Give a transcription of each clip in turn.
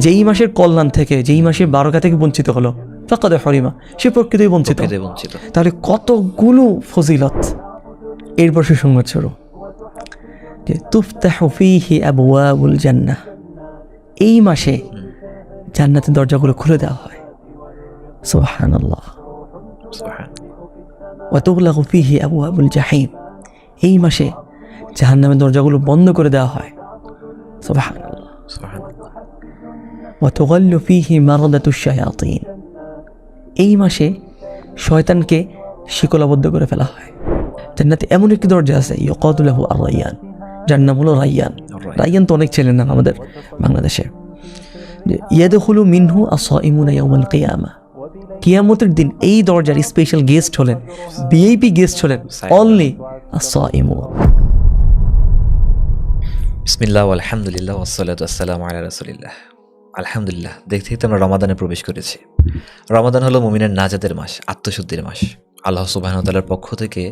যেই মাসের কল্যাণ থেকে, যেই মাসের বারকা থেকে বঞ্চিত হলো, ফাকাদ হরিমা, সে প্রকৃতই বঞ্চিত। তাহলে কতগুলো ফজিলত। এরপর সে সংবাদ শুরু যে তুফতাহু ফীহি আবওয়াবুল জান্নাহ, এই মাসে জান্নাতের দরজাগুলো খুলে দেওয়া হয়। সুবহানাল্লাহ। ওয়া তুগলাকু ফীহি আবওয়াবুল জাহিম, এই মাসে জাহান্নামের দরজাগুলো বন্ধ করে দেওয়া হয়। সুবহানাল্লাহ। ওয়া তুগাল্লু ফীহি মারাদাতুশ শায়াতিন, এই মাসে শয়তানকে শিকলাবদ্ধ করে ফেলা হয়। জান্নাতে এমন একটি দরজা আছে, ইউকাদু লাহু আর-রায়্যান, যার নাম হলো রায়্যান। রায়্যান তো অনেক ছেলের নাম আমাদের বাংলাদেশে। ইয়াদখুলু মিনহু আস-সাইমুনা ইয়াওমাল কিয়ামা, কিয়ামতের দিন এই দরজার স্পেশাল গেস্ট হলেন, ভিআইপি গেস্ট হলেন অনলি আস-সাইমুন। বিসমিল্লাহ আলহামদুলিল্লাহ ওয়াসসালাতু ওয়াসসালামু আলা রাসূলিল্লাহ। আলহামদুলিল্লাহ, দেখতে দেখতে আমরা রমাদানে প্রবেশ করেছি। রমাদান হলো মুমিনের নাজাতের মাস, আত্মশুদ্ধির মাস। আল্লাহ সুবহানাহু ওয়া তাআলার পক্ষ থেকে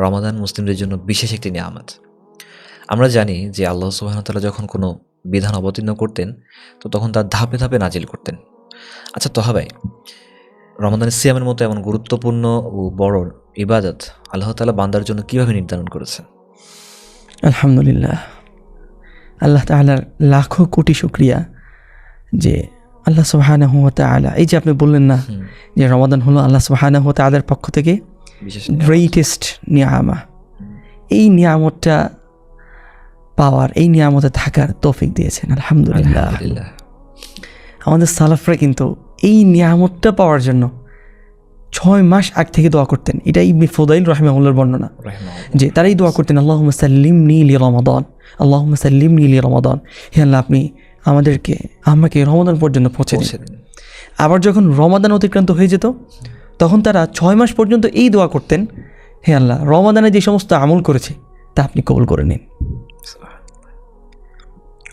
রমাদান মুসলিমদের জন্য বিশেষ একটি নিয়ামত। আমরা জানি যে আল্লাহ সুবহানাহু ওয়া তাআলা যখন কোনো বিধান অবতীর্ণ করতেন তো তখন তার ধাপে ধাপে নাজিল করতেন। আচ্ছা তোহা ভাই, রমাদানের সিয়ামের মতো এমন গুরুত্বপূর্ণ ও বড় ইবাদত আল্লাহ তাআলা বান্দার জন্য কিভাবে নির্ধারণ করেছেন? আলহামদুলিল্লাহ, আল্লাহ তাআলার লাখো কোটি শুকরিয়া যে আল্লাহ সুবহানাহু ওয়া তাআলা, এই যে আপনি বললেন না যে রমাদান হলো আল্লাহ সুবহানাহু ওয়া তাআলার পক্ষ থেকে গ্রেটেস্ট নিয়ামা, এই নিয়ামতটা পাওয়ার, এই নিয়ামতে থাকার তৌফিক দিয়েছেন। আলহামদুলিল্লাহ। আমাদের সালাফরা কিন্তু এই নিয়ামতটা পাওয়ার জন্য 6 মাস আগ থেকে দোয়া করতেন। এটা ইবনে ফুদাইল রাহিমাহুল্লাহর বর্ণনা যে তারাই দোয়া করতেন, আল্লাহুম্মা সাল্লিমনি লি রমাদান, আল্লাহুম্মা সাল্লিমনি লি রমাদান, হে আল্লাহ আপনি আমাকে রমাদান পর্যন্ত পৌঁছে দিন। আবার যখন রমাদান অতিক্রান্ত হয়ে যেত তখন তারা 6 মাস পর্যন্ত এই দোয়া করতেন, হে আল্লাহ রমাদানে যে সমস্ত আমল করেছে তা আপনি কবুল করে নিন।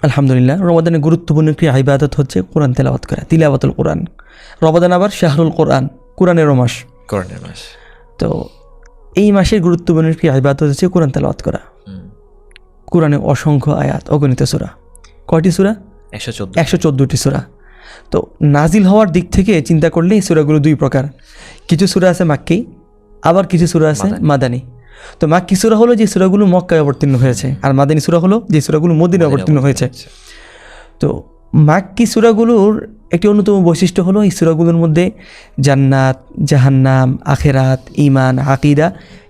আলহামদুলিল্লাহ, রমাদানের গুরুত্বপূর্ণ একটি ইবাদত হচ্ছে কোরআন তেলাওয়াত করা, তিলাওয়াতুল কোরআন। রমাদান আবার শাহরুল কোরআন, কোরআনেরও মাস। তো এই মাসের গুরুত্বপূর্ণ একটি ইবাদত হচ্ছে কোরআন তেলাওয়াত করা। কোরআনে অসংখ্য আয়াত, অগণিত সূরা। কয়টি সূরা? 114টি সূরা। তো নাজিল হওয়ার দিক থেকে চিন্তা করলে এই সূরাগুলো 2 প্রকার। কিছু সূরা আছে মাক্কি, আবার কিছু সূরা আছে মাদানী। তো মাক্কি সূরা হলো যে সূরাগুলো মক্কায় অবতীর্ণ হয়েছে, আর মাদানী সূরা হলো যে সূরাগুলো মদিনায় অবতীর্ণ হয়েছে। তো মাক্কি সূরাগুলোর একটি অন্যতম বৈশিষ্ট্য হলো এই সূরাগুলোর মধ্যে জান্নাত, জাহান্নাম, আখিরাত, ঈমান, আকীদা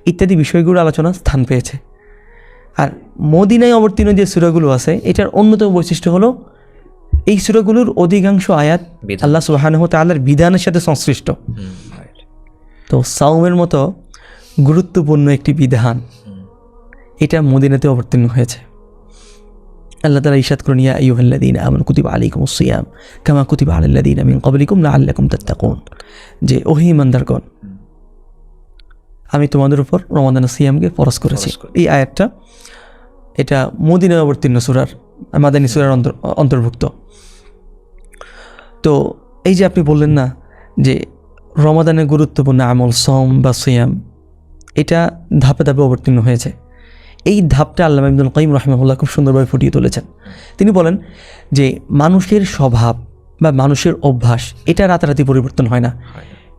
ইত্যাদি বিষয়গুলোর আলোচনা স্থান পেয়েছে। আর মদিনায় অবতীর্ণ যে সূরাগুলো আছে এটার অন্যতম বৈশিষ্ট্য হলো এই সূরাগুলোর অধিকাংশ আয়াত আল্লাহ সুবহানাহু ওয়া তাআলার বিধানের সাথে সংশ্লিষ্ট। তো সাওমের মতো গুরুত্বপূর্ণ একটি বিধান এটা মদিনাতে অবতীর্ণ হয়েছে। আল্লাহ তাআলা ইরশাদ করেন, ইয়া আইয়ুহাল্লাযীনা আমানু কুতিবা আলাইকুমুস সিয়াম কামা কুতিবা আলাল্লাযীনা মিন ক্বাবলিকুম লাআল্লাকুম তাত্তাকুন, যে ওহে ঈমানদারগণ আমি তোমাদের উপর রমাদানের সিয়ামকে ফরজ করেছি। এই আয়াতটা এটা মদিনায় অবতীর্ণ সূরার, মাদানী সূরার অন্তর্ভুক্ত। তো এই যে আপনি বললেন না যে রমাদানের গুরুত্বপূর্ণ আমল সওম বা সিয়াম, এটা ধাপে ধাপে অবতীর্ণ হয়েছে। এই ধাপটা আল্লামা ইবনুল কাইয়িম রাহিমাহুল্লাহ খুব সুন্দরভাবে ফুটিয়ে তুলেছেন। তিনি বলেন যে মানুষের স্বভাব বা মানুষের অভ্যাস এটা রাতারাতি পরিবর্তন হয় না,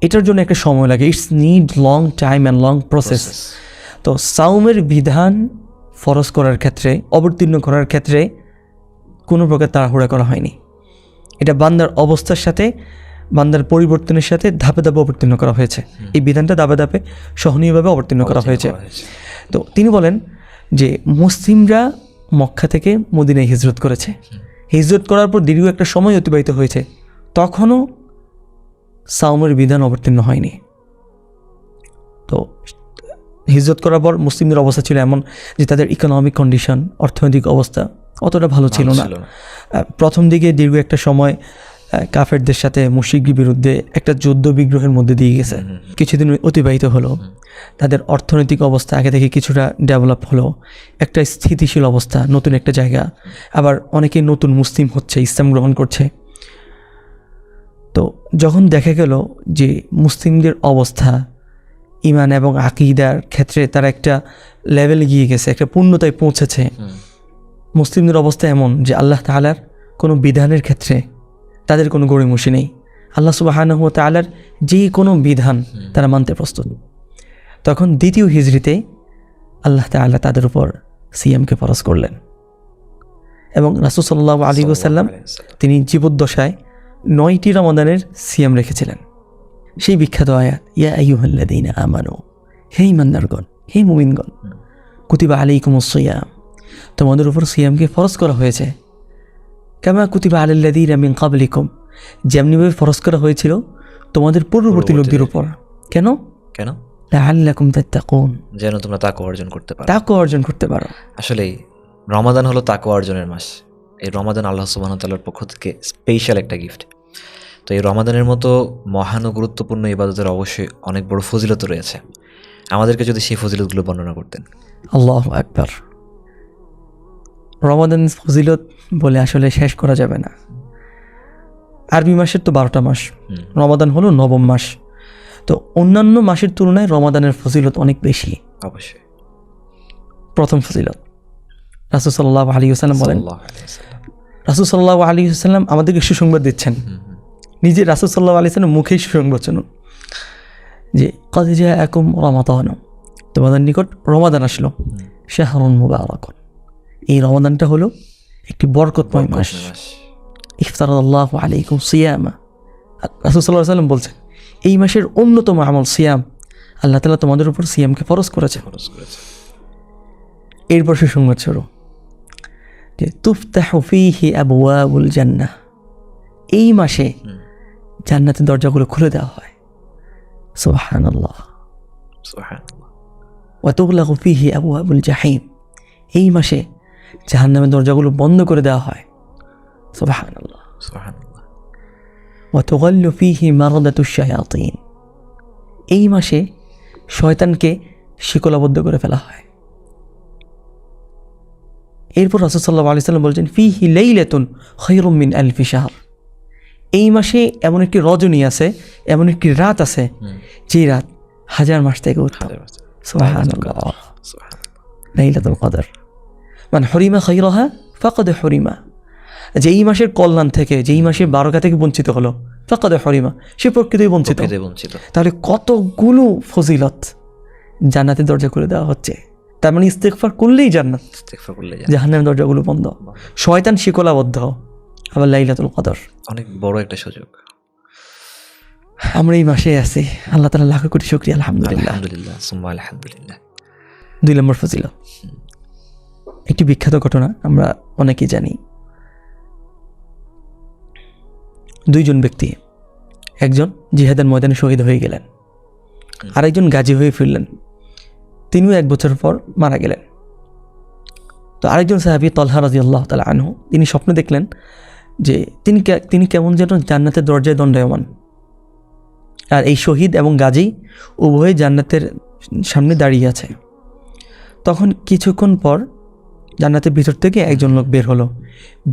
এটার জন্য একটা সময় লাগে। It's need long time and long process. তো সাওমের বিধান ফরজ করার ক্ষেত্রে, অবতীর্ণ করার ক্ষেত্রে কোনো প্রকার তাড়াহুড়া করা হয়নি। এটা বান্দার অবস্থার সাথে, বান্দার পরিবর্তনের সাথে ধাপে ধাপে অবতীর্ণ করা হয়েছে। এই বিধানটা ধাপে ধাপে সহনীয়ভাবে অবতীর্ণ করা হয়েছে। তো তিনি বলেন যে মুসলিমরা মক্কা থেকে মদিনায় হিজরত করেছে। হিজরত করার পর দীর্ঘ একটা সময় অতিবাহিত হয়েছে, তখনও সাওমের বিধান অবতীর্ণ হয়নি। তো হিজরত করার পর মুসলিমদের অবস্থা ছিল এমন যে তাদের ইকোনমিক কন্ডিশন, অর্থনৈতিক অবস্থা অতটা ভালো ছিল না। প্রথম দিকে দীর্ঘ একটা সময় কাফেরদের সাথে মুশরিকদের বিরুদ্ধে একটা যুদ্ধ বিগ্রহের মধ্যে দিয়ে গেছে। কিছুদিন অতিবাহিত হলো, তাদের অর্থনৈতিক অবস্থা আগে থেকে কিছুটা ডেভেলপ হলো, একটা স্থিতিশীল অবস্থা, নতুন একটা জায়গা। আবার অনেকে নতুন মুসলিম হচ্ছে, ইসলাম গ্রহণ করছে। তো যখন দেখা গেল যে মুসলিমদের অবস্থা ঈমান এবং আকীদার ক্ষেত্রে তারা একটা লেভেলে গিয়ে গেছে, একটা পূর্ণতায় পৌঁছেছে, মুসলিমদের অবস্থা এমন যে আল্লাহ তাআলার কোনো বিধানের ক্ষেত্রে তাদের কোনো গড়িমসি নেই, আল্লাহ সুবহানাহু ওয়া তাআলার যে কোনো বিধান তারা মানতে প্রস্তুত। তখন দ্বিতীয় হিজরিতে আল্লাহ তাআলা তাদের উপর সিয়ামকে ফরজ করলেন এবং রাসূল সাল্লাল্লাহু আলাইহি ওয়াসাল্লাম তিনি জীবদ্দশায় 9টি রমাদানের সিয়াম রেখেছিলেন। সেই বিখ্যাত আয়াত, ইয়া আইয়ুহাল্লাযীনা আমানু, হে ঈমানদারগণ, হে মুমিনগণ, কুতিবা আলাইকুমুস সিয়াম, তোমাদের উপর সিয়ামকে ফরজ করা হয়েছে, কামা কুতিবা আলাল্লাযীনা মিন ক্বাবলিকুম, যেমনিভাবে ফরজ করা হয়েছিল তোমাদের পূর্ববর্তী লোকদের উপর। কেন? কেন? লাআল্লাকুম তাত্তাকুন, যেন তোমরা তাকওয়া অর্জন করতে পারো। তাকওয়া অর্জন করতে পারো। আসলেই রমাদান হলো তাকওয়া অর্জনের মাস। এই রমাদান আল্লাহ সুবহানাহু ওয়া তাআলার পক্ষ থেকে স্পেশাল একটা গিফট। তো এই রমাদানের মতো মহান ও গুরুত্বপূর্ণ ইবাদতের অবশ্যই অনেক বড় ফজিলত রয়েছে। আমাদেরকে যদি সেই ফজিলতগুলো বর্ণনা করতেন। আল্লাহু আকবার। রমাদান ফজিলত বলে আসলে শেষ করা যাবে না। আরবি মাসের তো 12টা মাস, রমাদান হলো 9ম মাস। তো অন্যান্য মাসের তুলনায় রমাদানের ফজিলত অনেক বেশি। অবশ্যই। প্রথম ফজিলত, রাসূল সাল্লাল্লাহু আলাইহি ওয়াসাল্লাম বলেন, সাল্লাল্লাহু আলাইহি ওয়াসাল্লাম, রাসূল সাল্লাল্লাহু আলাইহি ওয়াসাল্লাম আমাদেরকে সুসংবাদ দিচ্ছেন। নিজে রাসূল সাল্লাল্লাহু আলাইহি ওয়াসাল্লাম মুখেই সুসংবাদ শুনুন যে ক্বাদ জাআকুম রমাদান, তোমাদের নিকট রমাদান আসলো, শাহরুন মুবারাকুন, এই রমাদানটা হলো একটি বরকতময় মাস। ইফতারাল্লাহু আলাইকুম সিয়ামা, রাসূল সাল্লাল্লাহু আলাইহি ওয়াসাল্লাম বলছেন এই মাসের অন্যতম আমল সিয়াম, আল্লাহ তাআলা তোমাদের উপর সিয়ামকে ফরজ করেছে। এরপর সুসংবাদ শুরু যে তুফতাহু ফীহি আবওয়াবুল জান্নাহ, এই মাসে জান্নাতের দরজাগুলো খুলে দেওয়া হয়। সুবহানাল্লাহ। সুবহানাল্লাহ। ওয়া তুগলাকু ফীহি আবওয়াবুল জাহিম, এই মাসে জাহান্নামের দরজাগুলো বন্ধ করে দেওয়া হয়। সুবহানাল্লাহ। সুবহানাল্লাহ। ওয়া তুগাল্লু ফীহি মারাদাতুশ শায়াতিন, এই মাসে শয়তানকে শিকলাবদ্ধ করে ফেলা হয়। এরপর রাসূল সাল্লাল্লাহু আলাইহি ওয়াসাল্লাম বলছেন ফীহি লাইলাতুন খায়রুম মিন আলফি শাহর, এই মাসে এমন একটি রজনী আছে, এমন একটি রাত আছে যে রাত 1000 মাস থেকে উত্তম। সুবহানাল্লাহ। লাইলাতুল কদর মান হুরিমা খায়রাহা ফাকাদ হুরিমা, যে এই মাসের কল্যাণ থেকে, যে এই মাসের বারাকা থেকে বঞ্চিত হলো, ফাকাদ হুরিমা, সে প্রকৃতই বঞ্চিত। তাহলে কতগুলো ফজিলত, জান্নাতের দরজা খুলে দেওয়া হচ্ছে। তার মানে ইস্তেগফার করলেই জান্নাত, জাহান্নামের দরজাগুলো বন্ধ, শয়তান শিকলাবদ্ধ, আবার লাইলাতুল কদর অনেক বড় একটা সুযোগ। আমরা এই মাসে আছি, আল্লাহ তাআলা লাখ কোটি শুকরিয়া, আলহামদুলিল্লাহ। আলহামদুলিল্লাহ সুম্মা আলহামদুলিল্লাহ। 2 নম্বর ফজিলত, একটি বিখ্যাত ঘটনা আমরা অনেকেই জানি। 2 জন ব্যক্তি, একজন জিহাদের ময়দানে শহীদ হয়ে গেলেন, আরেকজন গাজী হয়ে ফিরলেন, তিনিও 1 বছর পর মারা গেলেন। তো আরেকজন সাহাবী তালহা রাদিয়াল্লাহু তাআলা আনহু, তিনি স্বপ্নে দেখলেন যে তিনি কেমন যেন জান্নাতের দরজায় দণ্ডায়মান, আর এই শহীদ এবং গাজী উভয়ে জান্নাতের সামনে দাঁড়িয়ে আছে। তখন কিছুক্ষণ পর জান্নাতের ভিতর থেকে একজন লোক বের হলো,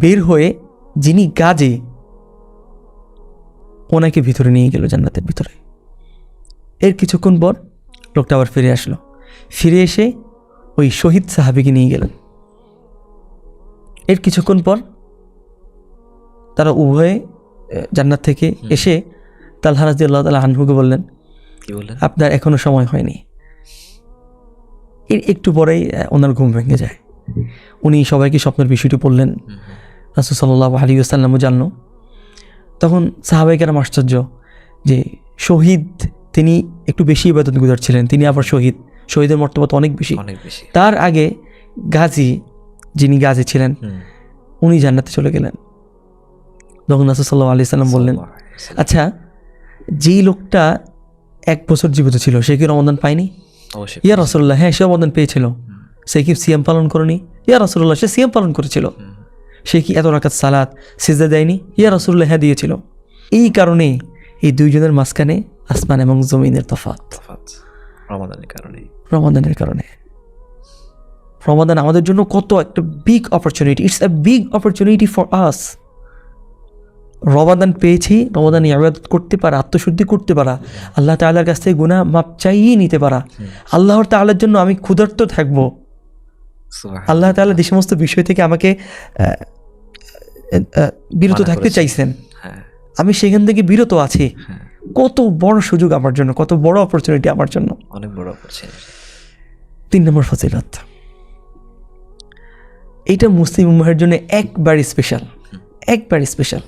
বের হয়ে যিনি গাজী ওনাকে ভিতরে নিয়ে গেল জান্নাতের ভিতরে। এর কিছুক্ষণ পর লোকটা আবার ফিরে আসলো, ফিরে এসে ওই শহীদ সাহাবীকে নিয়ে গেলেন। এর কিছুক্ষণ পর তারা উভয়ে জান্নাত থেকে এসে তালহা রাদিয়াল্লাহু তাআলা আনহুকে বললেন, কি বললেন? আপনার এখনো সময় হয়নি। এর একটু পরেই ওনার ঘুম ভেঙে যায়। উনি সবাইকে স্বপ্নের বিষয়টি বললেন, রাসূল সাল্লাল্লাহু আলাইহি ওয়াসাল্লামও জানলো। তখন সাহাবায়ে কেরাম আশ্চর্য যে শহীদ তিনি একটু বেশি ইবাদত গুজার ছিলেন, তিনি আবার শহীদ, শহীদের মর্তবা তো অনেক বেশি। তার আগে গাজী, যিনি গাজী ছিলেন, উনি জান্নাতে চলে গেলেন। তখন রাসূল সাল্লাল্লাহু আলাইহি ওয়াসাল্লাম বললেন, আচ্ছা যেই লোকটা 1 বছর জীবিত ছিল সে কি রমাদান পায়নি? ইয়া রাসূলুল্লাহ, হ্যাঁ সে রমাদান পেয়েছিল। সে কি সিয়াম পালন করেনি? ইয়া রাসূলুল্লাহ, সে সিয়াম পালন করেছিল। সে কি এত রাকাত সালাত সিজদা দেয়নি? ইয়া রাসূলুল্লাহ, হ্যাঁ দিয়েছিল। এই কারণে এই 2 জনের মাঝখানে আসমান এবং জমিনের তফাৎ, রমাদানের কারণে। রমাদান আমাদের জন্য কত একটা big opportunity, it's a big opportunity for us. Ramadan পেয়েছি, রমাদানে ইবাদত করতে পারা, আত্মশুদ্ধি করতে পারা, আল্লাহ তাআলার কাছ থেকে গুনাহ মাপ চাইয়ে নিতে পারা, আল্লাহর তাআলার জন্য আমি ক্ষুধার্ত থাকবো, আল্লাহ তাআলা যে সমস্ত বিষয় থেকে আমাকে বিরত থাকতে চাইছেন আমি সেখান থেকে বিরত আছি, কত বড় সুযোগ আমার জন্য, কত বড় অপরচুনিটি আমার জন্য। অনেক বড় অপরচুনিটি। 3 নম্বর ফজিলত, এইটা মুসলিম উম্মাহের জন্য একবারই স্পেশাল, একবারই স্পেশাল।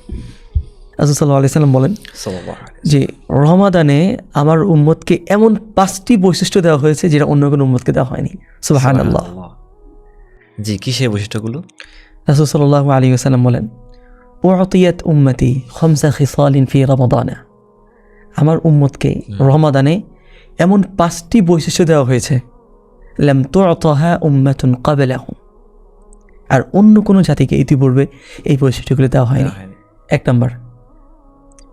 রাসূল সাল্লাল্লাহু আলাইহি সাল্লাম বলেন যে রমাদানে আমার উম্মতকে এমন 5টি বৈশিষ্ট্য দেওয়া হয়েছে যেটা অন্য কোনো উম্মতকে দেওয়া হয়নি। সুবহানাল্লাহ। জি, কি সেই বৈশিষ্ট্যগুলো? রাসূল সাল্লাল্লাহু আলাইহি ওয়াসাল্লাম বলেন, উ'তিয়াত উম্মতি খামসা খিসালিন ফি রমাদানা, আমার উম্মতকে রমাদানে এমন 5টি বৈশিষ্ট্য দেওয়া হয়েছে লাম তু'তাহা উম্মাতুন ক্বাবলাহুম, আর অন্য কোনো জাতিকে ইতিপূর্বে এই বৈশিষ্ট্যগুলো দেওয়া হয়নি। 1 নম্বর,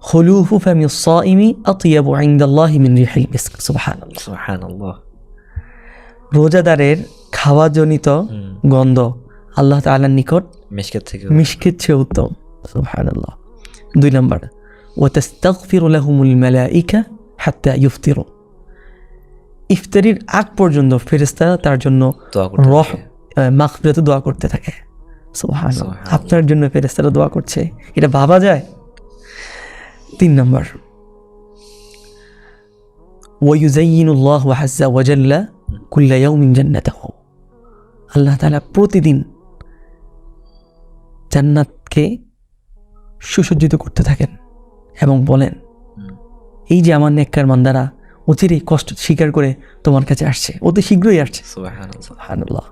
খুলুফু ফামি সাইমি আতিয়াবু ইনদাল্লাহি মিন রিহিল মিস্ক। সুবহানাল্লাহ, সুবহানাল্লাহ। রোজাদারের খাওয়াজনিত গন্ধ আল্লাহ তাআলার নিকট মিশকের চেয়ে উত্তম। সুবহানাল্লাহ। 2 নম্বর, ওয়া তাস্তাগফিরু লাহুমুল মালাইকা হাত্তা ইফতিরু, ইফতারির আগ পর্যন্ত ফেরেশতারা তার জন্য মাগফিরাত দোয়া করতে থাকে। সুবহানাল্লাহ, আপনার জন্য ফেরেশতারা দোয়া করছে, এটা ভাবা যায়? 3 নম্বর, ওয়া ইউযায়্যিনুল্লাহু আযজা ওয়া জাল্লা কুল্লা ইয়াউমিন জান্নাতাহু, আল্লাহ তাআলা প্রতিদিন জান্নাতকে সুসজ্জিত করতে থাকেন এবং বলেন, এই যে আমার নেককার বান্দারা অচিরেই কষ্ট স্বীকার করে তোমার কাছে আসছে, অতি শীঘ্রই আসছে। সুবহানাল্লাহ।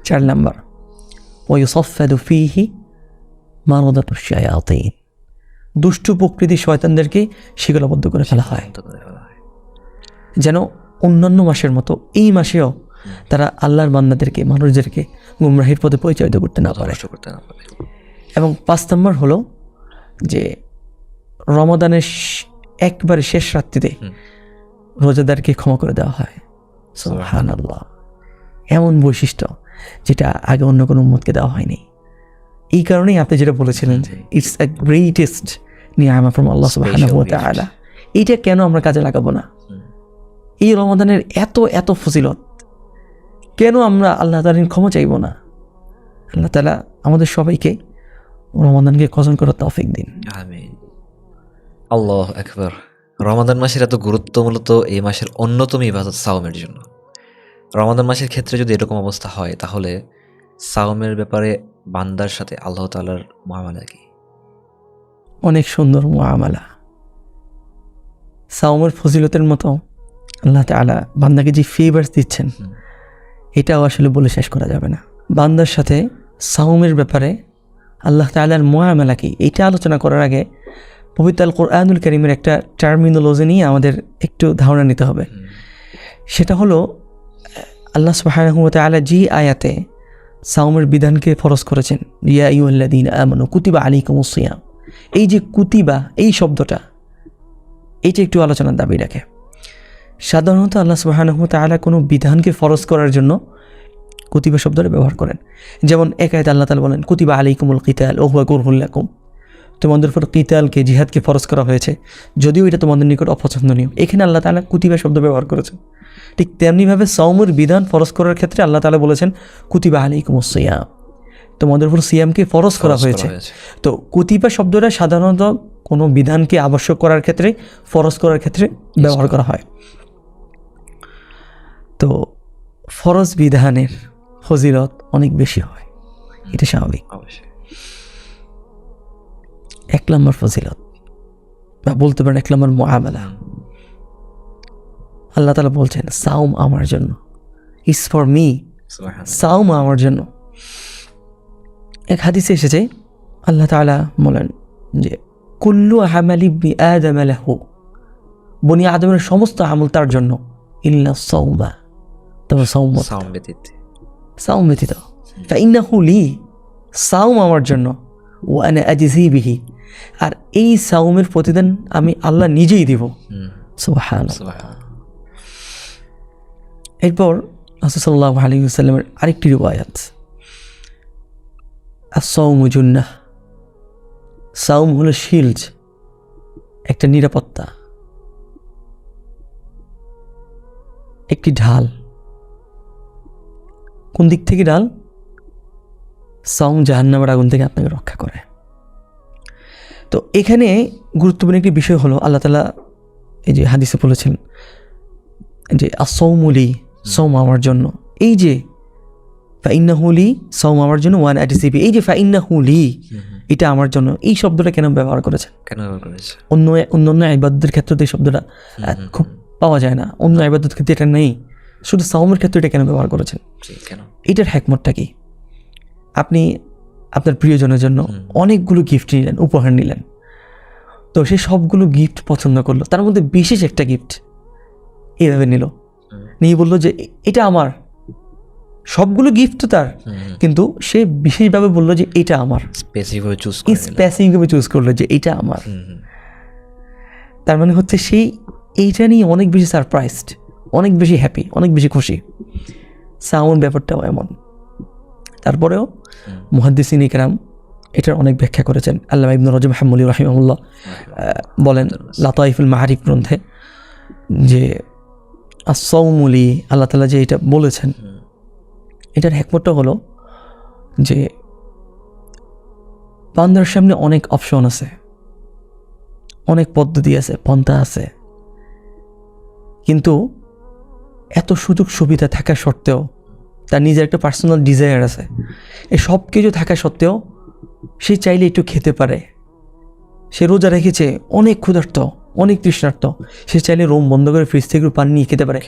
4 নম্বর, ওয়া ইউসাফফাদু ফীহি মারাদাতুশ শায়াতিন, দুষ্ট প্রকৃতির শয়তানদেরকে শিকলবদ্ধ করে ফেলা হয়, যেন অন্যান্য মাসের মতো এই মাসেও তারা আল্লাহর বান্দাদেরকে, মানুষদেরকে গুমরাহির পথে পরিচালিত করতে না পারে। এবং 5 নম্বর হলো যে রমাদানের একবারে শেষ রাত্রিতে রোজাদারকে ক্ষমা করে দেওয়া হয়। সুবহানাল্লাহ, এমন বৈশিষ্ট্য যেটা আগে অন্য কোনো উম্মতকে দেওয়া হয়নি। এই কারণেই আপনি যেটা বলেছিলেন যে ইটস আ গ্রেটেস্ট নিয়ামা ফ্রম আল্লাহ সুবহানাহু ওয়া তাআলা, এইটা কেন আমরা কাজে লাগাবো না? এই রমাদানের এত এত ফজিলত, কেন আমরা আল্লাহ তাআলার ক্ষমা চাইবো না? আল্লাহ তাআলা আমাদের সবাইকে রমাদানকে কজন করার তৌফিক দিন। আমিন। আল্লাহু আকবার। রমাদান মাসের এত গুরুত্ব মূলত এই মাসের অন্যতম ইবাদত সাওমের জন্য। রমাদান মাসের ক্ষেত্রে যদি এরকম অবস্থা হয়, তাহলে সাওমের ব্যাপারে বান্দার সাথে আল্লাহ তাআলার মুআমালা কি? অনেক সুন্দর মুআমালা। সাওমের ফজিলতের মতো আল্লাহ তাআলা বান্দাকে যে ফেভারস দিচ্ছেন, এটাও আসলে বলে শেষ করা যাবে না। বান্দার সাথে সাওমের ব্যাপারে আল্লাহ তাআলার মুআমালা কি, এটা আলোচনা করার আগে পবিত্র আল কোরআনুল কারীমের একটা টার্মিনোলজি নিয়ে আমাদের একটু ধারণা নিতে হবে। সেটা হলো আল্লাহ সুবহানাহু ওয়া তাআলা যে আয়াতে সাওমের বিধানকে ফরজ করেছেন, ইয়া আইয়ুহাল্লাযীনা আমানু কুতিবা আলাইকুমুস সিয়াম, এই যে কুতিবা এই শব্দটা, এইটা একটু আলোচনার দাবি রাখে। সাধারণত আল্লাহ সুবহানাহু ওয়া তাআলা কোনো বিধানকে ফরজ করার জন্য কুতিবা শব্দটা ব্যবহার করেন। যেমন এক আয়াতে আল্লাহ তাআলা বলেন, কুতিবা আলাইকুমুল কিতাল ওয়া হুয়া কুরহুল লাকুম, তোমাদের উপর কিতালকে, জিহাদকে ফরজ করা হয়েছে, যদিও এটা তোমাদের নিকট অপছন্দনীয়। এখানে আল্লাহ তাআলা কুতিবা শব্দ ব্যবহার করেছেন। ঠিক তেমনিভাবে সাওমের বিধান ফরজ করার ক্ষেত্রে আল্লাহ তাআলা বলেছেন কুতিবা আলাইকুমুস সিয়াম, তোমাদের উপর সিয়ামকে ফরজ করা হয়েছে। তো কুতিবা শব্দটা সাধারণত কোনো বিধানকে আবশ্যক করার ক্ষেত্রে, ফরজ করার ক্ষেত্রে ব্যবহার করা হয়। তো ফরজ বিধানের ফজিলত অনেক বেশি হয়, এটা স্বাভাবিক। 1 নম্বর ফজিলত, বা বলতে পারেন 1 নম্বর মুআমালা, আল্লাহ তাআলা বলছেন সাওম আমার জন্য, ইজ ফর মি, সাওম আমার জন্য। এক হাদিসে এসেছে আল্লাহ তাআলা বলেন যে কুল্লু আমালি ইবনি আদম লাহু, বনি আদমের সমস্ত আমল তার জন্য, ইল্লা সাওমা, তবে সাওম ব্যতীত, ফাইন্নাহু লি, সাওম আমার জন্য, ওয়া আনা আজজি বিহি, আর এই সাওমের প্রতিদান আমি আল্লাহ নিজেই দিব। সুবহানাল্লাহ। এরপর রাসূল সাল্লাল্লাহু আলাইহি ওয়াসাল্লামের আরেকটি রিওয়ায়াত, আস-সাওমু জুন্নাহ, সাওম হলো শিল্ড, একটা নিরাপত্তা, একটি ঢাল। কোন দিক থেকে ঢাল? সাওম জাহান্নামের আগুন থেকে আপনাকে রক্ষা করে। তো তো এখানে গুরুত্বপূর্ণ একটি বিষয় হলো আল্লাহ তাআলা এই যে হাদিসে বলেছেন যে আসৌমুলি, সৌম আমার জন্য, এই যে ফাইন্নাহুলি, সৌম আমার জন্য, ওয়ান আটিসিবি, এই যে ফাইন্নাহুলি এটা আমার জন্য, এই শব্দটা কেন ব্যবহার করেছেন? কেন ব্যবহার করেছে? অন্য ইবাদতের ক্ষেত্রে তো এই শব্দটা খুব পাওয়া যায় না, অন্য ইবাদতের ক্ষেত্রে এটা নেই, শুধু সাওমের ক্ষেত্রে এটা কেন ব্যবহার করেছেন? কেন? এটার হ্যাকমতটা কি? আপনি আপনার প্রিয়জনের জন্য অনেকগুলো গিফট নিলেন, উপহার নিলেন, তো সে সবগুলো গিফট পছন্দ করলো, তার মধ্যে বিশেষ একটা গিফট এইভাবে নিল, নিয়ে বললো যে এটা আমার, সবগুলো গিফট তো তার, কিন্তু সে বিশেষভাবে বললো যে এটা আমার, স্পেসিফিকভাবে চুজ করলো যে এটা আমার। তার মানে হচ্ছে সেই এইটা নিয়ে অনেক বেশি সারপ্রাইজড, অনেক বেশি হ্যাপি, অনেক বেশি খুশি। সাউন্ড ব্যাপারটাও এমন। তারপরেও মুহাদ্দিসিন ইকরাম এটার অনেক ব্যাখ্যা করেছেন। আল্লামা ইবনে রজব হাম্বলী রাহিমাহুল্লাহ বলেন লাতাইফুল মাআরিফ গ্রন্থে যে আস-সাওমুলি, আল্লাহ তাআলা যে এটা বলেছেন, এটার হ্যাকমতটা হলো যে বান্দার সামনে অনেক অপশন আছে, অনেক পদ্ধতি আছে, পন্থা আছে, কিন্তু এত সুযোগ সুবিধা থাকা সত্ত্বেও তার নিজের একটা পার্সোনাল ডিজায়ার আছে, এই সব কিছু থাকা সত্ত্বেও সে চাইলে একটু খেতে পারে। সে রোজা রেখেছে, অনেক ক্ষুধার্ত, অনেক তৃষ্ণার্ত, সে চাইলে রুম বন্ধ করে ফ্রিজ থেকে একটু পানি নিয়ে খেতে পারে,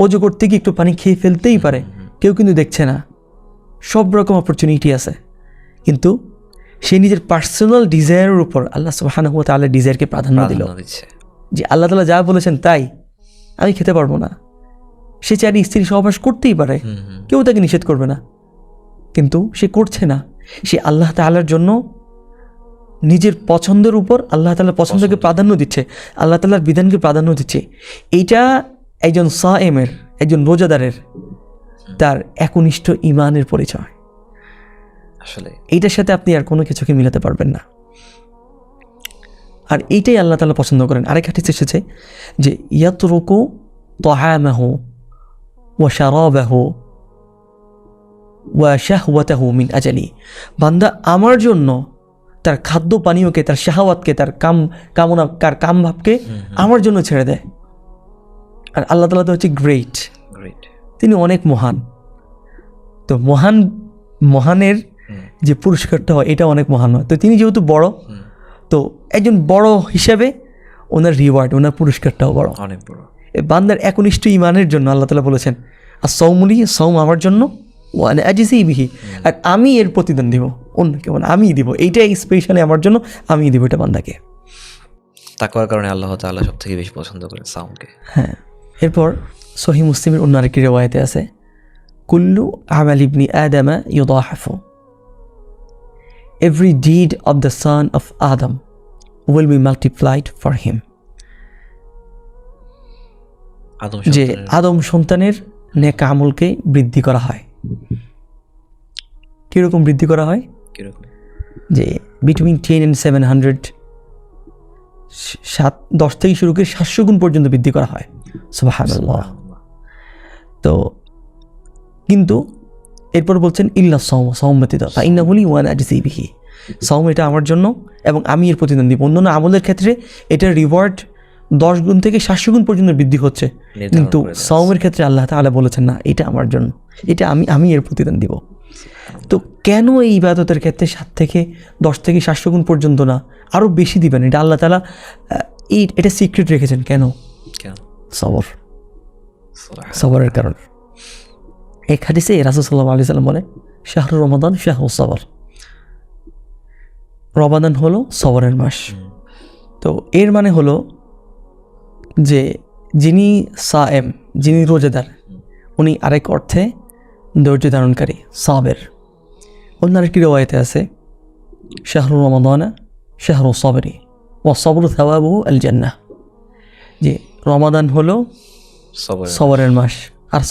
অজু করতে গিয়ে একটু পানি খেয়ে ফেলতেই পারে, কেউ কিন্তু দেখছে না। সব রকম অপরচুনিটি আছে, কিন্তু সে নিজের পার্সোনাল ডিজায়ারের উপর আল্লাহ সুবহানাহু ওয়া তাআলা ডিজায়ারকে প্রাধান্য দিল, যে আল্লাহ তাআলা যা বলেছেন তাই, আমি খেতে পারবো না। সে চাইলে স্ত্রী সহবাস করতেই পারে, কেউ তাকে নিষেধ করবে না, কিন্তু সে করছে না। সে আল্লাহ তাআলার জন্য নিজের পছন্দের উপর আল্লাহ তাআলার পছন্দকে প্রাধান্য দিচ্ছে, আল্লাহ তাআলার বিধানকে প্রাধান্য দিচ্ছে। এইটা একজন সায়েমের, একজন রোজাদারের তার একনিষ্ঠ ঈমানের পরিচয়। আসলে এইটার সাথে আপনি আর কোনো কিছুকে মিলাতে পারবেন না। আর এইটাই আল্লাহ তাআলা পছন্দ করেন। আরেক হাদিস এসেছে যে ইয়াতরুকু তাআমাহু ওয়া শারাবাহু ওয়া শাহওয়াতাহু মিন আজালি, বান্দা আমার জন্য তার খাদ্য পানীয়কে, তার শাহওয়াতকে, তার কামনা, তার কামভাবকে আমার জন্য ছেড়ে দেয়। আর আল্লাহ তাআলা তো হচ্ছে গ্রেট, তিনি অনেক মহান। তো মহানের যে পুরস্কারটা হয় এটা অনেক মহান হয়। তো তিনি যেহেতু বড়, তো একজন বড় হিসেবে ওনার রিওয়ার্ড, ওনার পুরস্কারটাও বড়, অনেক বড়। বান্দার একনিষ্ঠ ঈমানের জন্য আল্লাহ তাআলা বলেছেন আর-সাওমুলি, সাওম আমার জন্য, ওয়া আনা আজজি বিহি, আর আমি এর প্রতিদান দিব, অন্য কেউ না, আমিই দিব, এইটাই স্পেশালি আমার জন্য, আমিই দিব এটা বান্দাকে। তাকওয়ার কারণে আল্লাহ তাআলা সবথেকে বেশি পছন্দ করেন সাওমকে। হ্যাঁ, এরপর সহিহ মুসলিমের অন্য আরেকটি রিওয়ায়াতে আছে কুল্লু আমাল ইবনি আদম ইউদাহাফু, every deed of the son of Adam will be multiplied for him, যে আদম সন্তানের নেক আমলকে বৃদ্ধি করা হয়। কীরকম বৃদ্ধি করা হয়? যে বিটুইন 10 and 700, 10 থেকে শুরু করে 700 গুণ পর্যন্ত বৃদ্ধি করা হয়। সুবহানাল্লাহ। তো কিন্তু এরপর বলছেন ইল্লা সাওম, সাওম ব্যতীত, ফাইন্নাহু লি ওয়া আনা আজজি বিহি, সাওম এটা আমার জন্য এবং আমি এর প্রতিদান দিব। অন্যান্য আমলের ক্ষেত্রে এটার রিওয়ার্ড 10 গুণ থেকে 700 গুণ পর্যন্ত বৃদ্ধি হচ্ছে, কিন্তু সাওমের ক্ষেত্রে আল্লাহ তাআলা বলেছেন না, এটা আমার জন্য, এটা আমি এর প্রতিদান দিব। তো কেন এই ইবাদতের ক্ষেত্রে 7 থেকে 10 থেকে 700 গুণ পর্যন্ত না, আরও বেশি দিবেন? এটা আল্লাহ তাআলা এটা সিক্রেট রেখেছেন। কেন? সবর, সবরের কারণ। এক হাদিসে রাসূল সাল্লাল্লাহু আলাইহি ওয়াসাল্লাম বলেন শাহরু রমাদান শাহরু সবর, রমাদান হলো সবরের মাস। তো এর মানে হলো যে যিনি সায়েম, যিনি রোজাদার, উনি আরেক অর্থে ধৈর্য ধারণকারী, সাবের। অন্য আরেকটি রিওয়ায়াতে আছে শাহরু রমাদানা শাহরু সবরি ওয়া সবরু সাওয়াবুহু আল জান্নাহ, যে রমাদান হলো সবরের মাস আর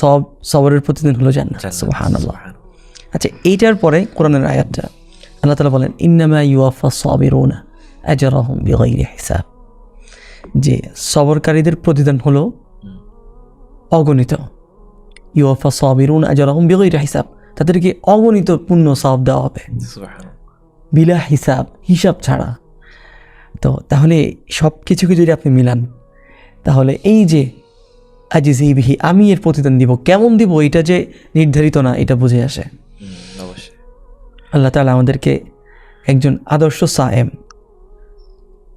সবরের প্রতিদিন হলো জান্নাত। সুবহানাল্লাহ। আচ্ছা, এইটার পরে কোরআনের আয়াতটা আল্লাহ তাআলা বলেন ইন্নামা ইউওয়াফাস সাবিরুনা আজরাহুম বিগাইরি হিসাব, যে সবরকারীদের প্রতিদান হলো অগণিত। ইউওয়াফাস সাবিরুনা আজরাহুম বিগাইরি হিসাব, তাদেরকে অগণিত পূর্ণ সওয়াব দেওয়া হবে বিলা হিসাব, হিসাব ছাড়া। তো তাহলে সব কিছুকে যদি আপনি মিলান, তাহলে এই যে আজিজিবিহি, আমি এর প্রতিদান দিব, কেমন দিব এটা যে নির্ধারিত না, এটা বুঝে আসে। অবশ্যই। আল্লাহ তাআলা আমাদেরকে একজন আদর্শ সায়েম,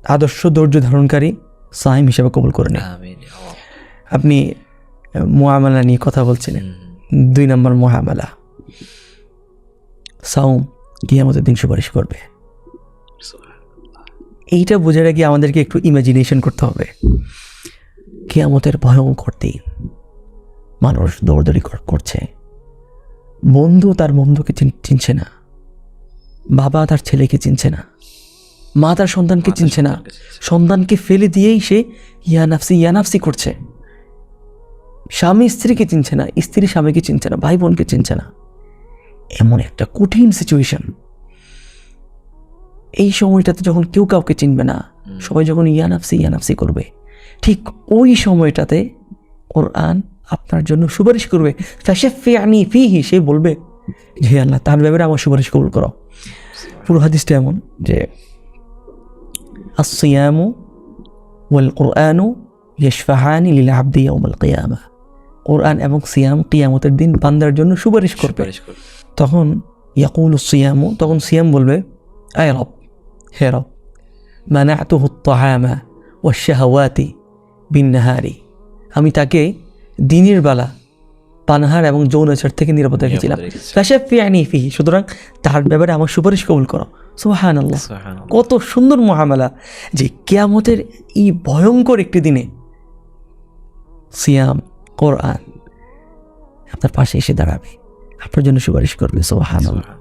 আদর্শ ধৈর্য ধারণকারী সায়েম হিসেবে কবুল করে নিন। আমিন। আপনি মুআমালা নিয়ে কথা বলছিলেন, 2 নম্বর মুআমালা, সাওম কিয়ামতের দিন সুপারিশ করবে। এইটা বোঝার আগে আমাদেরকে একটু ইমাজিনেশন করতে হবে। কিয়ামতের ভয়ঙ্কর দিন, মানুষ দৌড়দৌড়ি করছে, বন্ধু তার বন্ধুকে চিনছে না, বাবা তার ছেলেকে চিনছে না, মা তার সন্তানকে চিনছে না, সন্তানকে ফেলে দিয়েই সে ইয়ানাফসি করছে, স্বামী স্ত্রীকে চিনছে না, স্ত্রী স্বামীকে চিনছে না, ভাই বোনকে চিনছে না। এমন একটা কঠিন সিচুয়েশন। এই সময়টাতে যখন কেউ কাউকে চিনবে না, সবাই যখন ইয়ানাফসি করবে, ঠিক ওই সময়টাতে কোরআন আপনার জন্য সুপারিশ করবে। ফাশাফিআনি ফীহি, সে বলবে যে আল্লাহ, তার ব্যাপারে আমার সুপারিশ কবুল করো। পুরো হাদিসটা এমন যে আসসিয়ামু ওয়াল কুরআনু ইয়াশফাআনি লিল আবদি ইয়াউমাল কিয়ামাহ। কোরআন এবং সিয়াম কিয়ামতের দিন বান্দার জন্য সুপারিশ করবে। তখন ইয়াকুলু সিয়ামু, তখন সিয়াম বলবে, আয় রব, হে রব, মানাতুহু আত-তাআমা ওয়াশ-শাহাওয়াতি বিন-নাহারি, আমি তাকে দিনের বেলা পানাহার এবং যৌনাচার থেকে নিরাপদ রেখেছিলাম। ফাশাফিআনি ফীহি, সুতরাং তার ব্যাপারে আমার সুপারিশ কবুল করো। সুবহানাল্লাহ, কত সুন্দর মুআমালা যে কিয়ামতের এই ভয়ঙ্কর একটি দিনে সিয়াম, কোরআন আপনার পাশে এসে দাঁড়াবে, আপনার জন্য সুপারিশ করবে। সুবহানাল্লাহ।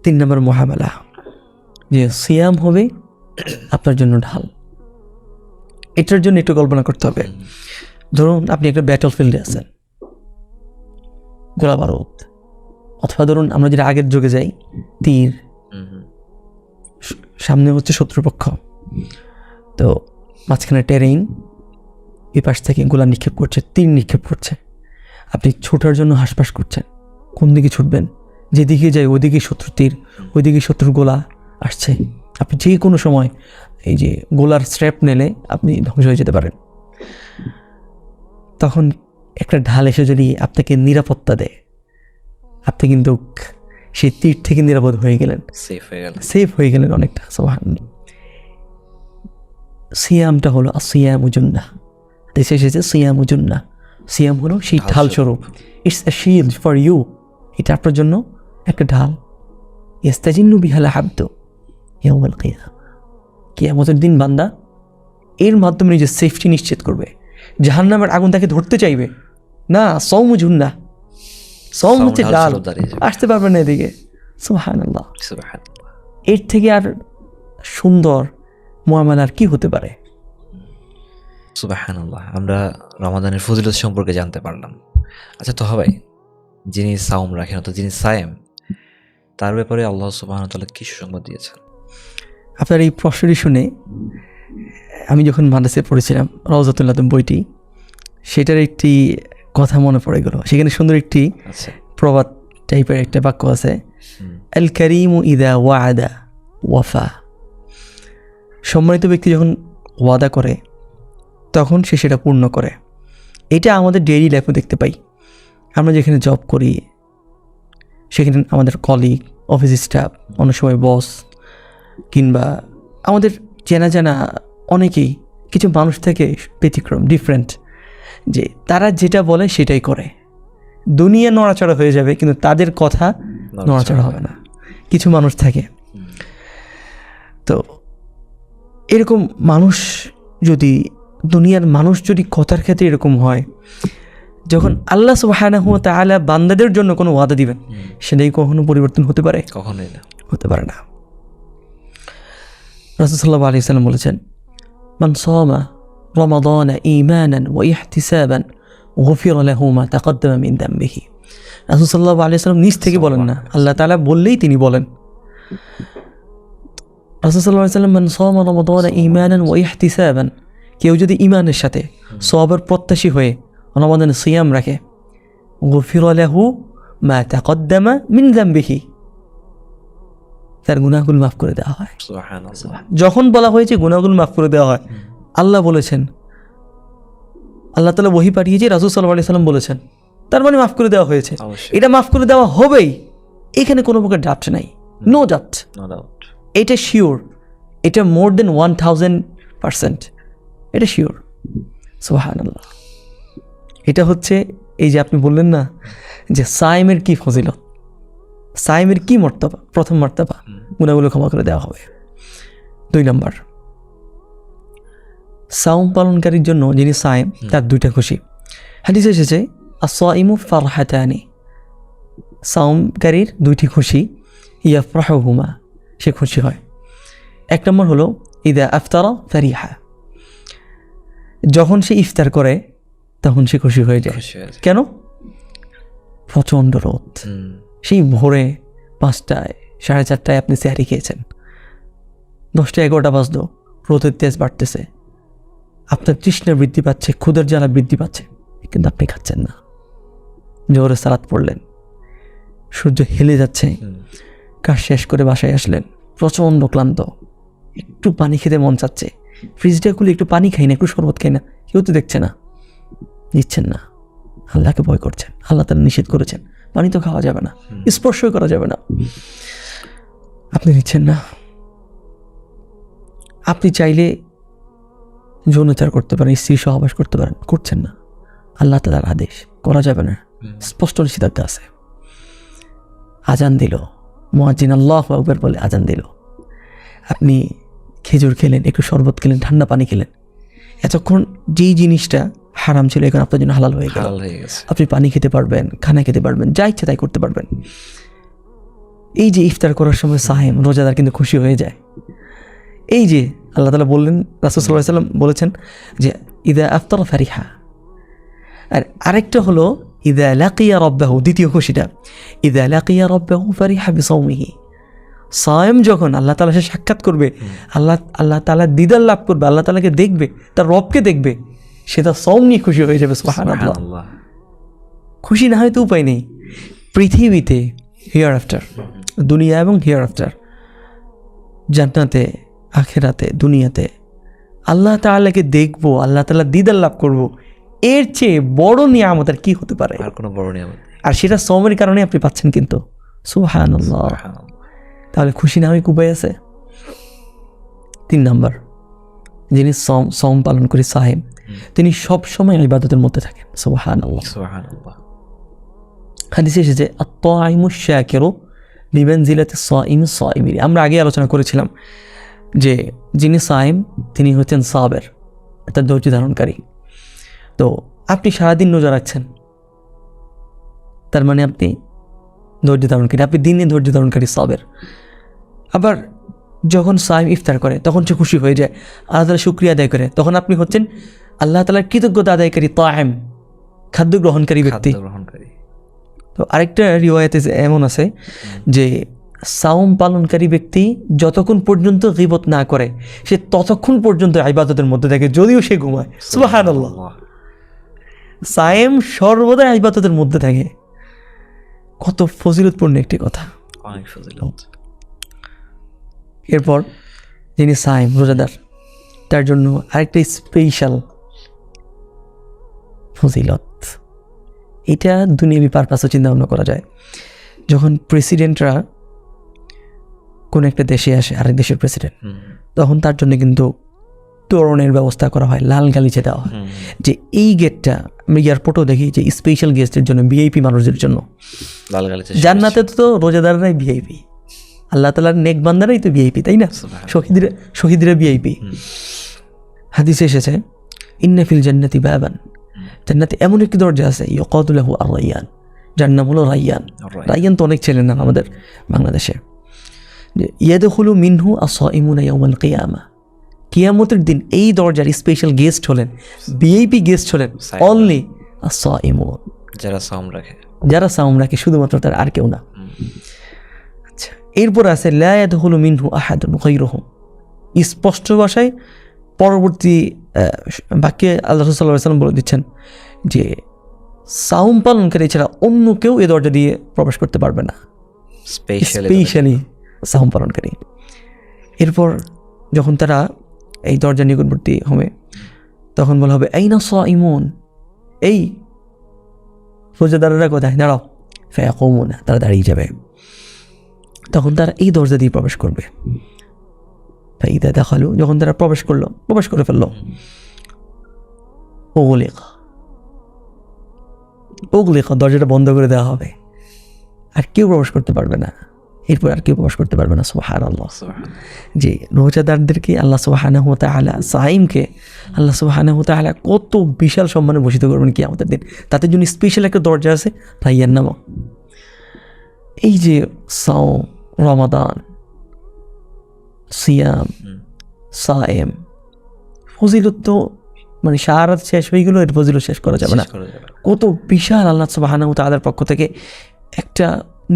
3 নম্বর মুআমালা, যে সিয়াম হবে আপনার জন্য ঢাল। এটার জন্য একটু কল্পনা করতে হবে। ধরুন আপনি একটা ব্যাটল ফিল্ডে আছেন, গোলা বারুদ, অথবা ধরুন আমরা যেটা আগের যুগে যাই, তীর, সামনে হচ্ছে শত্রুপক্ষ, তো মাঝখানে টেরেইন, এই পাশ থেকে গোলা নিক্ষেপ করছে, তীর নিক্ষেপ করছে, আপনি ছোটার জন্য হাসপাস করছেন, কোন দিকে ছুটবেন, যেদিকে যাই ওইদিকে শত্রু তীর, ওইদিকে শত্রুর গোলা আসছে, আপনি যে কোনো সময় এই যে গোলার স্ট্র্যাপ নেলে আপনি ধ্বংস হয়ে যেতে পারেন। তখন একটা ঢাল এসে যদি আপনাকে নিরাপত্তা দেয়, আপনি কিন্তু সেই তীর থেকে নিরাপদ হয়ে গেলেন, সেফ হয়ে গেলেন অনেকটা। সুবহানাল্লাহ। সিয়ামটা হলো আসিয়ামু জুন্নাহ, দেশে এসেছে সিয়ামু জুন্নাহ, সিয়াম হলো সেই ঢাল স্বরূপ। It's a shield for you, এটা আপনার জন্য একটা ঢাল। ইস্তাজিন্নু বিহাল আবদু ইয়াউমাল কিয়ামাহ, কিয়ামতের দিন বান্দা এর মাধ্যমে নিজের সেফটি নিশ্চিত করবে। জাহান্নামের আগুন তাকে ধরতে চাইবে না। সাওমু জুন্নাহ, সাওম হচ্ছে ঢাল, আসতে পারবে না এদিকে। সুবহানাল্লাহ। এর থেকে আর সুন্দর মুআমালা আর কি হতে পারে? সুবহানাল্লাহ। আমরা রমাদানের ফজিলত সম্পর্কে জানতে পারলাম। আচ্ছা তো ভাই, যিনি সাওম রাখেন অর্থাৎ যিনি সায়েম, তার ব্যাপারে আল্লাহ সুবহানাহু ওয়া তাআলা কি সুসংবাদ দিয়েছেন? আপনার এই প্রশ্নটি শুনে আমি যখন মাদ্রাসায় পড়েছিলাম, রাউজাতুল আদম বইটি, সেটার একটি কথা মনে পড়ে গেল। সেখানে সুন্দর একটি প্রবাদ টাইপের একটা বাক্য আছে, আল কারিমু ইদা ওয়াদা ওয়াফা। সম্মানিত ব্যক্তি যখন ওয়াদা করে তখন সে সেটা পূর্ণ করে। এটা আমাদের ডেইলি লাইফে দেখতে পাই। আমরা যেখানে জব করি সেখানে আমাদের কলিগ, অফিস স্টাফ, অনেক সময় বস, কিংবা আমাদের চেনা জানা অনেকেই, কিছু মানুষ থেকে ব্যতিক্রম, ডিফারেন্ট, যে তারা যেটা বলে সেটাই করে। দুনিয়া নড়াচড়া হয়ে যাবে কিন্তু তাদের কথা নড়াচড়া হবে না। কিছু মানুষ থাকে। তো এরকম মানুষ যদি, দুনিয়ার মানুষ যদি কথার ক্ষেত্রে এরকম হয়, যখন আল্লাহ সুবহানাহু ওয়া তাআলা বান্দাদের জন্য কোনো ওয়াদা দিবেন, সেটাই কখনো পরিবর্তন হতে পারে? কখনোই না, হতে পারে না। রাসূল সাল্লাল্লাহু আলাইহি ওয়াসাল্লাম বলেছেন, মান সামা রমাদানা ঈমানান ওয়া ইহতিসাবান গুফিরা লাহু মা তাকদ্দামা মিন যামবিহি। রাসূল সাল্লাল্লাহু আলাইহি ওয়াসাল্লাম নিজ থেকে বলেন না, আল্লাহ তাআলা বললেই তিনি বলেন। রাসূল সাল্লাল্লাহু আলাইহি ওয়াসাল্লাম, মান সামা রমাদানা ঈমানান ওয়া ইহতিসাবান, কেউ যদি ঈমানের সাথে সওয়াবের প্রত্যাশী হয়ে রমাদানে সিয়াম রাখে, গুফিরা লাহু মা তাকদ্দামা মিন যামবিহি, তার গুনাহগুলো মাফ করে দেওয়া হয়। সুবহানাল্লাহ। যখন বলা হয়েছে গুনাহগুলো মাফ করে দেওয়া হয়, আল্লাহ বলেছেন, আল্লাহ তাআলা ওহী পাঠিয়েছে, রাসূল সাল্লাল্লাহু আলাইহি সাল্লাম বলেছেন, তার মানে মাফ করে দেওয়া হয়েছে। অবশ্যই। এটা মাফ করে দেওয়া হবেই, এখানে কোনো প্রকার ডাউট নাই, নো ডাউট। No doubt. এটা শিওর, এটা মোর দেন 1000%, এটা শিওর। সুবহানাল্লাহ। এটা হচ্ছে এই যে আপনি বললেন না যে সাইমের কি ফজিলত, সাইমের কি মর্তবা, প্রথম মর্তবা গুনাহগুলো ক্ষমা করে দেওয়া হবে। 2 নম্বর, সাওম পালনকারীর জন্য যিনি সাইম তার 2টা খুশি। হাদিসে এসেছে আস-সাইমু ফারহাতানি, সাওমকারীর 2টি খুশি, ইয়াফরাহুমা, সে খুশি হয়। 1 নম্বর হলো ইদা আফতারা ফারিহা, যখন সে ইফতার করে তখন সে খুশি হয়ে যায়। খুশি হয়েছে। কেন? প্রচণ্ড রোদ, সেই ভোরে 5টায় 4:30টায় আপনি সেহরি খেয়েছেন, 10টা 11টা বাজলো, রোদের তেজ বাড়তেছে, আপনার তৃষ্ণা বৃদ্ধি পাচ্ছে, ক্ষুধার জ্বালা বৃদ্ধি পাচ্ছে, কিন্তু আপনি খাচ্ছেন না। জোরে সালাত পড়লেন, সূর্য হেলে যাচ্ছে, কাজ শেষ করে বাসায় আসলেন, প্রচণ্ড ক্লান্ত, একটু পানি খেতে মন চাচ্ছে, ফ্রিজটা খুলে একটু পানি খাই না, একটু শরবত খাই না, কেউ তো দেখছে না, দিচ্ছেন না, আল্লাহকে ভয় করছেন, আল্লাহ তাআলা নিষেধ করেছেন, পানি তো খাওয়া যাবে না, স্পর্শই করা যাবে না, আপনি নিচ্ছেন না। আপনি চাইলে যৌনাচার করতে পারেন, স্ত্রী সহবাস করতে পারেন, করছেন না, আল্লাহ তাআলার আদেশ, করা যাবে না, স্পষ্ট নিষেধাজ্ঞা আছে। আজান দিল, মুয়াজ্জিন আল্লাহু আকবার বলে আজান দিল, আপনি খেজুর খেলেন, একটু শরবত খেলেন, ঠান্ডা পানি খেলেন, এতক্ষণ যেই জিনিসটা হারাম ছিল এখন আপনার জন্য হালাল হয়ে গেল। হালাল হয়ে গেছে। আপনি পানি খেতে পারবেন, খানা খেতে পারবেন, যা ইচ্ছে তাই করতে পারবেন। এই যে ইফতার করার সময় সাহেম রোজাদার কিন্তু খুশি হয়ে যায়। এই যে আল্লাহ তাআলা বললেন, রাসূল সাল্লাল্লাহু আলাইহি ওয়াসাল্লাম বলেছেন যে ইদা আফতারা ফারিহা। আর আরেকটা হলো ইদা লাকিয়া রাব্বাহু, দ্বিতীয় খুশিটা, ইদা লাকিয়া রাব্বাহু ফারিহা বিসাওমিহি। সায়েম যখন আল্লাহ তাআলার সাথে সাক্ষাৎ করবে, আল্লাহ তাআলা দিদার লাভ করবে, আল্লাহ তাআলাকে দেখবে, তার রবকে দেখবে, সেটা সাওম নিয়ে খুশি হয়ে যাবে। সুবহানাল্লাহ। খুশি না হয়তো উপায় নেই। পৃথিবীতে হিয়ার আফটার, দুনিয়া এবং হিয়ার আফটার, জান্নাতে, আখিরাতে, দুনিয়াতে আল্লাহ তাআলাকে দেখবো, আল্লাহ তাআলা দিদার লাভ করবো, এর চেয়ে বড় নিয়ামত আর কি হতে পারে? আর কোনো বড় নিয়ামত নেই। আর সেটা সাওমের কারণে আপনি পাচ্ছেন কিন্তু। সুবহানাল্লাহ। তাহলে খুশি না হয়ে উপায় আছে? 3 নম্বর, যিনি সাওম পালন করে সাহেব, তিনি সব সময় ইবাদতের মধ্যে থাকেন। সুবহানাল্লাহ। সুবহানাল্লাহ। হাদিসে এসেছে আত-তাইমুশ শাকিরু বিমানজিলাতিস সাইমিস সাইমিরি। আমরা আগে আলোচনা করেছিলাম যে যিনি সাইম তিনি হচ্ছেন সাবের, অর্থাৎ ধৈর্য ধারণকারী। তো আপনি সারাদিন রোজা রাখছেন, তার মানে আপনি ধৈর্য ধারণকারী, আপনি দিনে ধৈর্য ধারণকারী সাবের। আবার যখন সাইম ইফতার করে তখন সে খুশি হয়ে যায়, আল্লাহ তাআলার শুকরিয়া আদায় করে, তখন আপনি হচ্ছেন আল্লাহ তাআলার কৃতজ্ঞতা আদায়কারী তাইম, খাদ্য গ্রহণকারী ব্যক্তি। তো আরেকটা রিওয়ায়াতে এমন আছে যে সাওম পালনকারী ব্যক্তি যতক্ষণ পর্যন্ত গীবত না করে সে ততক্ষণ পর্যন্ত ইবাদতের মধ্যে থাকে, যদিও সে ঘুমায়। সুবহানাল্লাহ। সায়েম সর্বদা ইবাদতের মধ্যে থাকে। কত ফজিলতপূর্ণ একটি কথা, অনেক ফজিলত। এরপর যিনি সায়েম রোজাদার তার জন্য আরেকটা স্পেশাল ফজিলত, এটা দুনিয়াবি পারপাসও চিন্তা ভাবনা করা যায়। যখন প্রেসিডেন্টরা কোন একটা দেশে আসে, আরেক দেশের প্রেসিডেন্ট, তখন তার জন্য কিন্তু তোরণের ব্যবস্থা করা হয়, লাল গালিচা দেওয়া হয়, যে এই গেটটা আমি এয়ারপোর্টও দেখি যে স্পেশাল গেস্টের জন্য, ভিআইপি মানুষদের জন্য। লাল গালিচা। জান্নাতে তো রোজাদাররাই ভিআইপি, আল্লাহ তাআলার নেক বান্দারাই তো ভিআইপি, তাই না? শহীদরা ভিআইপি। হাদিসে এসেছে ইন্না ফিল জান্নাতি বাবান, জান্নাতে এমন একটি দরজা আছে, ইউকাদু লাহু আর-রায়্যান, যার নাম হলো রায়্যান। রায়্যান তো অনেক ছেলের নাম আমাদের বাংলাদেশে। ইয়াদখুলু মিনহু আস-সাইমুনা ইয়াওমাল কিয়ামা, কিয়ামতের দিন এই দরজার স্পেশাল গেস্ট হলেন, ভিআইপি গেস্ট হলেন অনলি আস-সাইমুন, যারা সাওম রাখে, যারা সাওম রাখে, শুধুমাত্র তার, আর কেউ না। আচ্ছা, এরপর আছে লা ইয়াদখুলু মিনহু আহাদুন গায়রুহুম। স্পষ্ট ভাষায় পরবর্তী বাক্যে আল্লাহ রাসূল সাল্লাল্লাহু আলাইহি ওয়াসাল্লাম বলে দিচ্ছেন যে সাওম পালনকারী ছাড়া অন্য কেউ এ দরজা দিয়ে প্রবেশ করতে পারবে না। স্পেশালি সাওম পালনকারী। এরপর যখন তারা এই দরজার নিকটবর্তী হবে তখন বলা হবে আইনা সাইমুন, এই রোজাদাররা কোথায়, দাঁড়াও। ফায়াকুমুনা, তারা দাঁড়িয়ে যাবে। তখন তারা এই দরজা দিয়ে প্রবেশ করবে। ফাইদা দাখালু, যখন তারা প্রবেশ করে ফেললো, ওগলিকা, দরজাটা বন্ধ করে দেওয়া হবে, আর কেউ প্রবেশ করতে পারবে না। এরপর আর কেউ প্রবেশ করতে পারবে না। সুবহানাল্লাহ। জি, রোজাদারদেরকে আল্লাহ সুবহানাহু ওয়া তাআলা, সাইমকে আল্লাহ সুবহানাহু ওয়া তাআলা কত বিশাল সম্মানে ভূষিত করবেন কিয়ামতের দিন। তাদের জন্য স্পেশাল একটা দরজা আছে, রাইয়ান নামক। এই যে সাওম, রমাদান, সিয়াম, সায়েম, ফজিলত তো মানে সারা রাত শেষ হয়ে গেল, এর ফজিলত শেষ করা যাবে না। কত বিশাল আল্লাহ সুবহানাহু ওয়া তাআলার পক্ষ থেকে একটা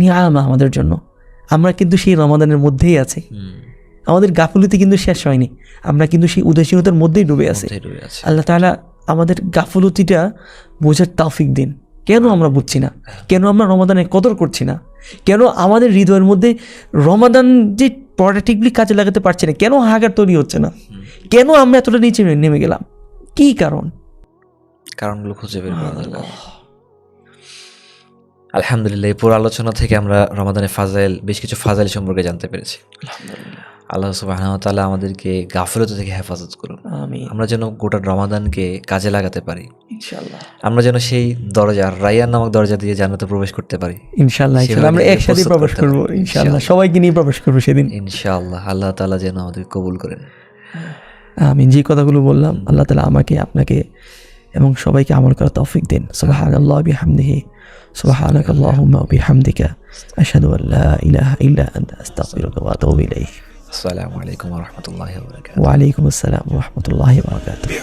নিয়ামা আমাদের জন্য। আমরা কিন্তু সেই রমাদানের মধ্যেই আছি, আমাদের গাফলতি কিন্তু শেষ হয়নি, আমরা কিন্তু সেই উদাসীনতার মধ্যেই ডুবে আছি। আল্লাহ তাআলা আমাদের গাফলতিটা বোঝার তৌফিক দিন। কেন আমরা বুঝছি না, কেন আমরা রমাদানের কদর করছি না, কেন আমাদের হৃদয়ের মধ্যে রমাদান যে প্রোডাক্টিভলি কাজে লাগাতে পারছি না, কেন হাহাকার তৈরি হচ্ছে না, কেন আমরা এতটা নিচে নেমে গেলাম, কি কারণগুলো খুঁজে বের করা দরকার। আলহামদুলিল্লাহ, এই পুরো আলোচনা থেকে আমরা রমাদানের ফাজাইল, বেশ কিছু ফাজাইল সম্পর্কে জানতে পেরেছি। আল্লাহ সুবহানাহু ওয়া তাআলা আমাদেরকে গাফিলতি থেকে হেফাজত করুন। আমিন। আমরা যেন গোটা রমাদানকে কাজে লাগাতে পারি ইনশাআল্লাহ। আমরা যেন সেই দরজা, রাইয়ান নামক দরজা দিয়ে জান্নাতে প্রবেশ করতে পারি ইনশাআল্লাহ। আমরা একসাথে প্রবেশ করব ইনশাআল্লাহ, সবাইকে নিয়ে প্রবেশ করব সেদিন ইনশাআল্লাহ। আল্লাহ তাআলা যেন আমাদের কবুল করেন। আমিন। যে কথাগুলো বললাম, আল্লাহ তাআলা আমাকে, আপনাকে এবং সবাইকে আমল করার তৌফিক দিন। সুবহানাল্লাহি ওয়া বিহামদিহি, সুবহানাকাল্লাহুম্মা ওয়া বিহামদিকা, আশহাদু আল লা ইলাহা ইল্লা আনতা, আস্তাগফিরুকা ওয়া আতুবু ইলাইক। আসসালামু আলাইকুম ওয়া রাহমাতুল্লাহি ওয়া বারাকাতুহু। ওয়া আলাইকুম আসসালাম ওয়া রাহমাতুল্লাহি ওয়া বারাকাতুহু।